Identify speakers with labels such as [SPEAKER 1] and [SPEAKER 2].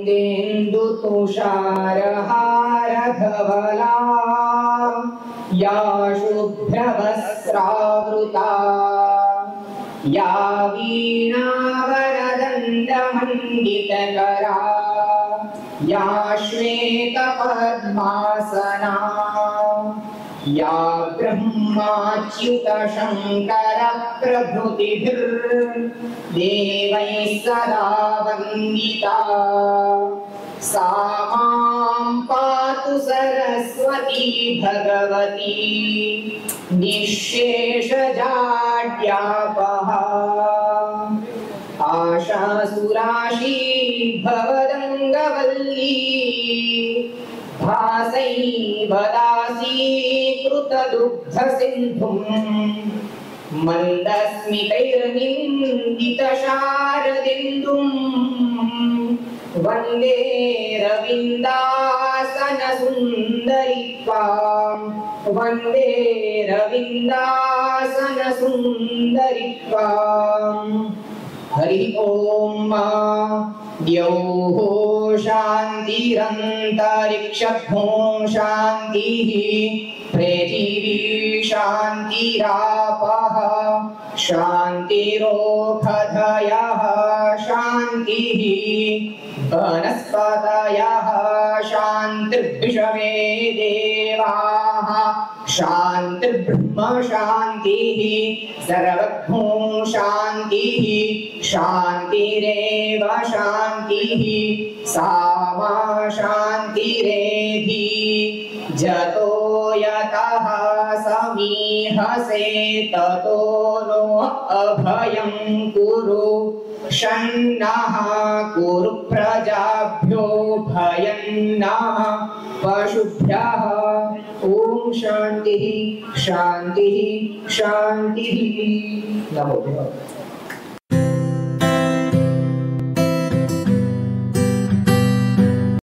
[SPEAKER 1] इंदुतुषारहारधवला या शुभ्रवस्त्रावृता या वीणावरदण्डमण्डितकरा या श्वेतपद्मासना या ब्रह्माच्युतशङ्करप्रभृतिभिर्देवैः सदा वन्दिता सा मां पातु सरस्वती भगवती निःशेषजाड्यापहा आशासुराशी भवदङ्गवल्ली भासैवदासीकृतदुग्धसिन्धुम् मन्दस्मितैर्निन्दितशारदिन्दुम् वन्दे रविन्दासनसुन्दरित्वाम् वन्दे रविन्दासनसुन्दरित्वाम् हरि ओम द्यौः शान्तिरन्तरिक्षभ्यो शान्तिः पृथिवी शान्तिरापः शान्तिरोषधयः शान्तिः वनस्पतयः शान्तिर्विश्वे देवाः शान्तिर्ब्रह्म शान्तिः सर्वभूतो शान्तिः शान्तिरेव शान्तिः सा मा शान्तिरेधि जतो यतः समीहसे ततो नो अभयं कुरु षण्णः कुरु प्रजाभ्यो भयं नः पशुभ्यः ओम शान्तिः शान्तिः शान्तिः नमो